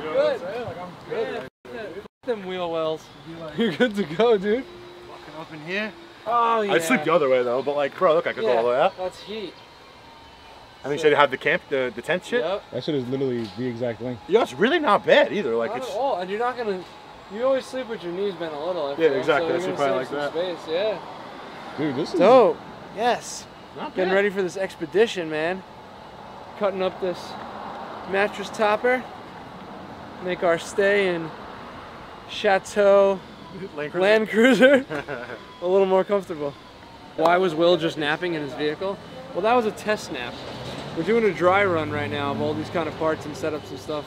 You're good. Like, I'm good. Yeah. Them wheel wells. You're good to go, dude. Walking up in here. Oh yeah. I'd sleep the other way though, but like, bro, look, I could go all the way up. That's heat. I think you have the camp, the tent shit. Yep. That shit is literally the exact length. Yeah, it's really not bad either. Like Not it's. at all. And you're not gonna. You always sleep with your knees bent a little. Yeah, exactly. So That's you're probably gonna like save that. some space. Yeah. Dude, this is Dope. Yes. Not Getting bad. ready for this expedition, man. Cutting up this mattress topper. Make our stay in Chateau Land Cruiser a little more comfortable. Why was Will just napping in his vehicle? Well, that was a test nap. We're doing a dry run right now of all these kind of parts and setups and stuff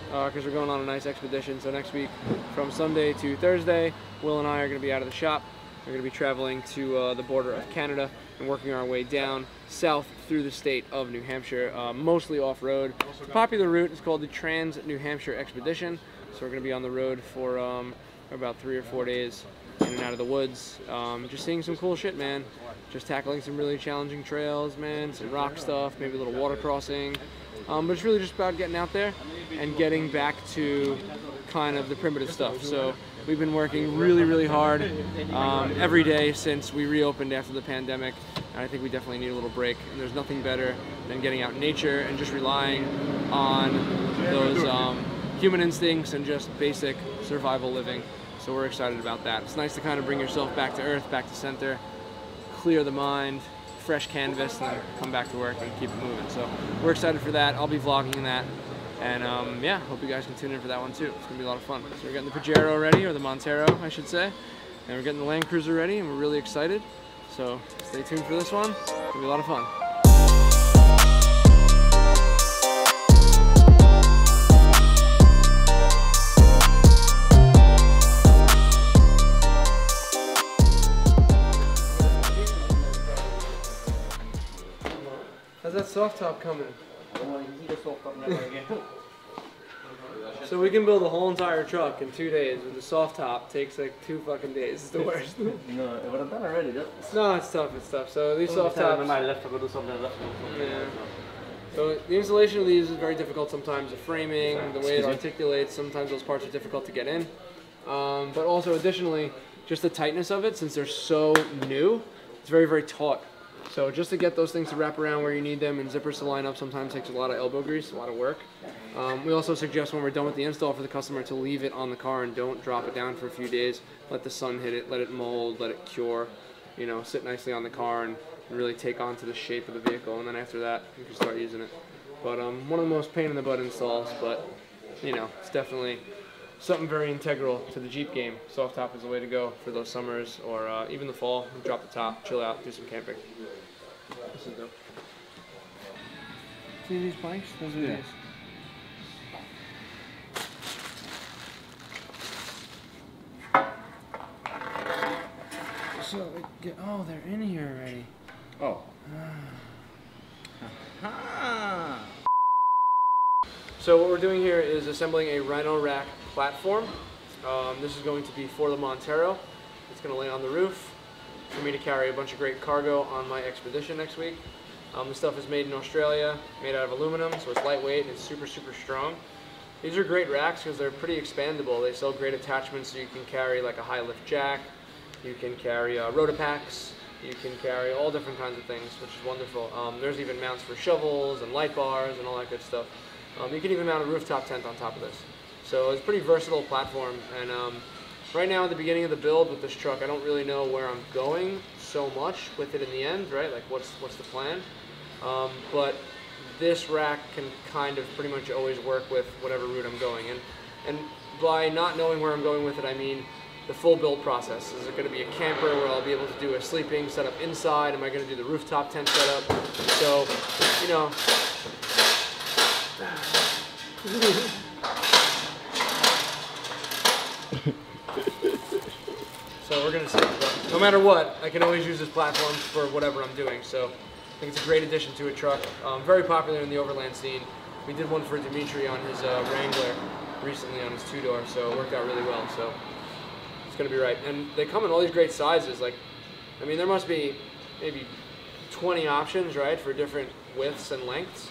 because we're going on a nice expedition. So next week, from Sunday to Thursday, Will and I are going to be out of the shop. We're going to be traveling to the border of Canada and working our way down south through the state of New Hampshire, mostly off-road. It's a popular route. It's called the Trans-New Hampshire Expedition. So we're going to be on the road for about 3 or 4 days in and out of the woods. Just seeing some cool shit, man. Just tackling some really challenging trails, man. Some rock stuff, maybe a little water crossing. But it's really just about getting out there and getting back to kind of the primitive stuff. So we've been working really, really hard every day since we reopened after the pandemic. And I think we definitely need a little break. And there's nothing better than getting out in nature and just relying on those human instincts and just basic survival living. So we're excited about that. It's nice to kind of bring yourself back to earth, back to center, clear the mind, fresh canvas, and then come back to work and keep it moving. So we're excited for that. I'll be vlogging that. And yeah, hope you guys can tune in for that one too. It's gonna be a lot of fun. So we're getting the Pajero ready, or the Montero, I should say. And we're getting the Land Cruiser ready, and we're really excited. So stay tuned for this one. It's gonna be a lot of fun. How's that soft top coming? So we can build a whole entire truck in 2 days with the soft top. Takes like 2 fucking days. It's the worst. No, it would have done already. No, it's tough. It's tough. So these soft tops. Yeah. So the installation of these is very difficult sometimes. The framing, the way it articulates. Sometimes those parts are difficult to get in. But also additionally, just the tightness of it, since they're so new, it's very, very taut. So just to get those things to wrap around where you need them and zippers to line up sometimes takes a lot of elbow grease, a lot of work. We also suggest when we're done with the install for the customer to leave it on the car and don't drop it down for a few days. Let the sun hit it, let it mold, let it cure, you know, sit nicely on the car and really take on to the shape of the vehicle. And then after that, you can start using it. But one of the most pain in the butt installs, but you know, it's definitely something very integral to the Jeep game. Soft top is the way to go for those summers or even the fall. Drop the top, chill out, do some camping. This is dope. See these planks? Those are these. So, oh, they're in here already. Oh. So what we're doing here is assembling a Rhino rack platform. This is going to be for the Montero. It's going to lay on the roof for me to carry a bunch of great cargo on my expedition next week. This stuff is made in Australia, made out of aluminum, so it's lightweight and it's super, super strong. These are great racks because they're pretty expandable. They sell great attachments so you can carry like a high lift jack, you can carry rotopacks, you can carry all different kinds of things, which is wonderful. There's even mounts for shovels and light bars and all that good stuff. You can even mount a rooftop tent on top of this. So it's a pretty versatile platform, and right now at the beginning of the build with this truck, I don't really know where I'm going so much with it in the end, right? Like what's the plan? But this rack can kind of pretty much always work with whatever route I'm going. And by not knowing where I'm going with it, I mean the full build process. Is it going to be a camper where I'll be able to do a sleeping setup inside? Am I going to do the rooftop tent setup? So, you know. So we're going to see. But no matter what, I can always use this platform for whatever I'm doing. So I think it's a great addition to a truck. Very popular in the overland scene. We did one for Dimitri on his Wrangler recently on his 2-door, so it worked out really well. So it's going to be right. And they come in all these great sizes. Like, I mean, there must be maybe 20 options, right, for different widths and lengths.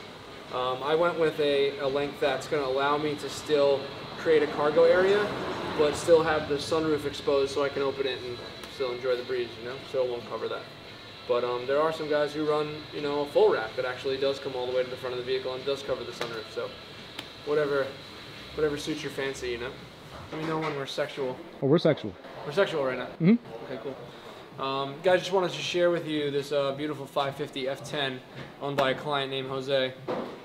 I went with a length that's going to allow me to still create a cargo area, but still have the sunroof exposed so I can open it and still enjoy the breeze, you know, so it won't cover that. But there are some guys who run, you know, a full rack that actually does come all the way to the front of the vehicle and does cover the sunroof, so whatever suits your fancy, you know. Let me know when we're sexual. Oh, we're sexual. We're sexual right now? Mm-hmm. Okay, cool. Guys, just wanted to share with you this beautiful 550 F10 owned by a client named Jose.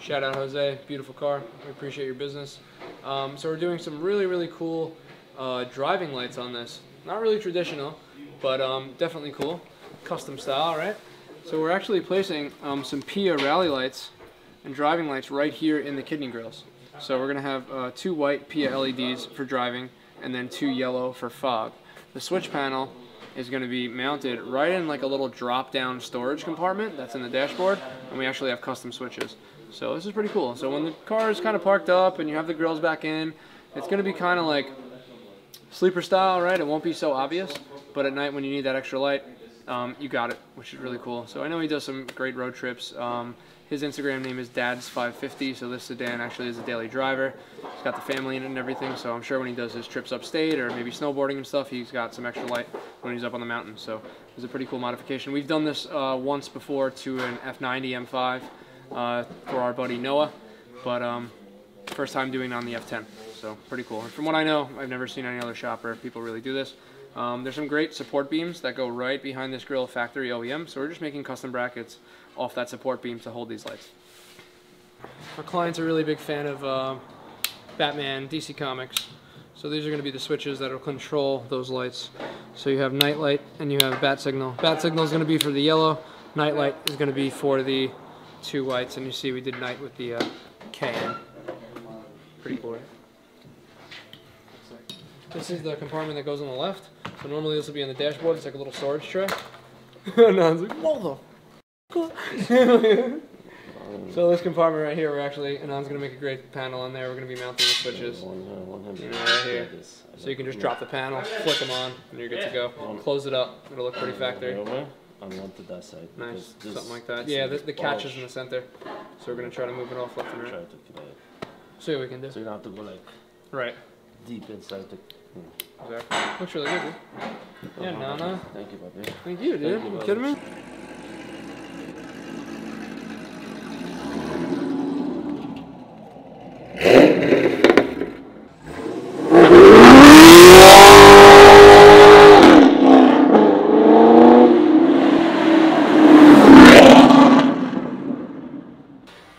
Shout out Jose, beautiful car. We appreciate your business. So we're doing some really, really cool driving lights on this. Not really traditional, but definitely cool. Custom style, right? So we're actually placing some PIAA rally lights and driving lights right here in the kidney grills. So we're going to have 2 white PIAA LEDs for driving and then 2 yellow for fog. The switch panel is going to be mounted right in like a little drop-down storage compartment that's in the dashboard, and we actually have custom switches. So this is pretty cool. So when the car is kind of parked up and you have the grills back in, it's going to be kind of like sleeper style, right? It won't be so obvious, but at night when you need that extra light, you got it, which is really cool. So I know he does some great road trips. His Instagram name is Dads550, so this sedan actually is a daily driver. He's got the family in it and everything, so I'm sure when he does his trips upstate or maybe snowboarding and stuff, he's got some extra light when he's up on the mountain. So it's a pretty cool modification. We've done this once before to an F90 M5 for our buddy Noah, but first time doing it on the F10, so pretty cool. And from what I know, I've never seen any other shop where people really do this. There's some great support beams that go right behind this grill factory OEM, so we're just making custom brackets off that support beam to hold these lights. Our client's a really big fan of Batman, DC Comics, so these are going to be the switches that will control those lights. So you have night light and you have bat signal. Bat signal is going to be for the yellow, night light is going to be for the 2 whites, and you see we did night with the KN. Pretty cool, right? This is the compartment that goes on the left. So normally this will be on the dashboard. It's like a little storage tray. No, it's like, whoa, the So this compartment right here, we're actually, Anand's going to make a great panel on there. We're going to be mounting the switches right here. So you can just drop the panel, flick them on, and you're good to go. Close it up. It'll look pretty factory. Nice, something like that. Yeah, the catch is in the center. So we're going to try to move it off left and right. See what we can do. So you don't have to go like right deep inside the... Exactly. Looks really good, dude. Yeah, Nana. Thank you, Bobby. Thank you, dude. You kidding me?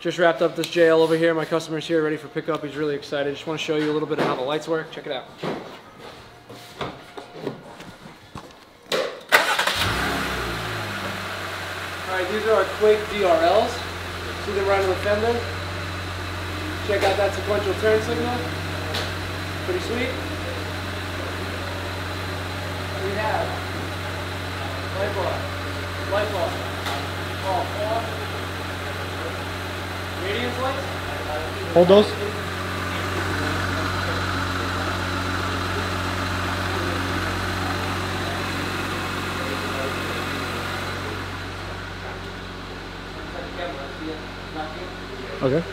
Just wrapped up this JL over here. My customer's here ready for pickup. He's really excited. Just want to show you a little bit of how the lights work. Check it out. Alright, these are our Quake DRLs. See them right on the fender? Check out that sequential turn signal. Pretty sweet. We have light bar, off. Radiance lights? Hold those. Okay. Alright,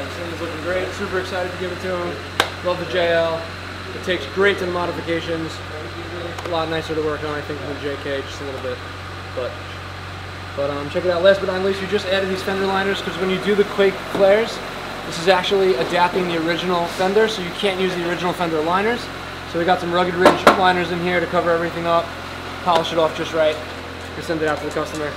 this thing is looking great. Super excited to give it to him. Love the JL. It takes great to the modifications. A lot nicer to work on, I think, than the JK, just a little bit. But check it out. Last but not least, we just added these fender liners because when you do the Quake flares, this is actually adapting the original fender, so you can't use the original fender liners. So we got some Rugged Ridge liners in here to cover everything up, polish it off just right, and send it out to the customer.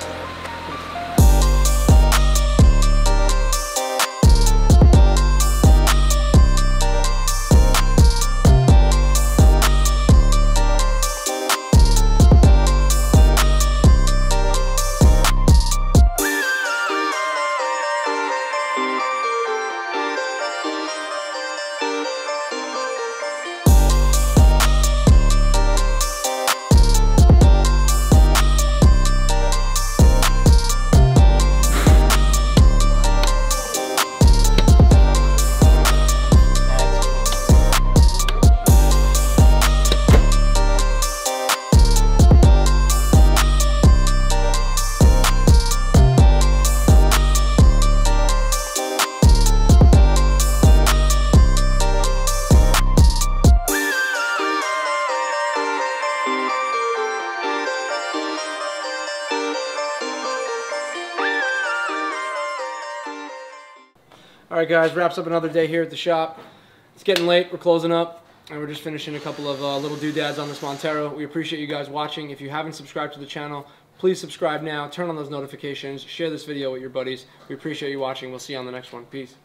All right, guys, wraps up another day here at the shop. It's getting late. We're closing up, and we're just finishing a couple of little doodads on this Montero. We appreciate you guys watching. If you haven't subscribed to the channel, please subscribe now. Turn on those notifications. Share this video with your buddies. We appreciate you watching. We'll see you on the next one. Peace.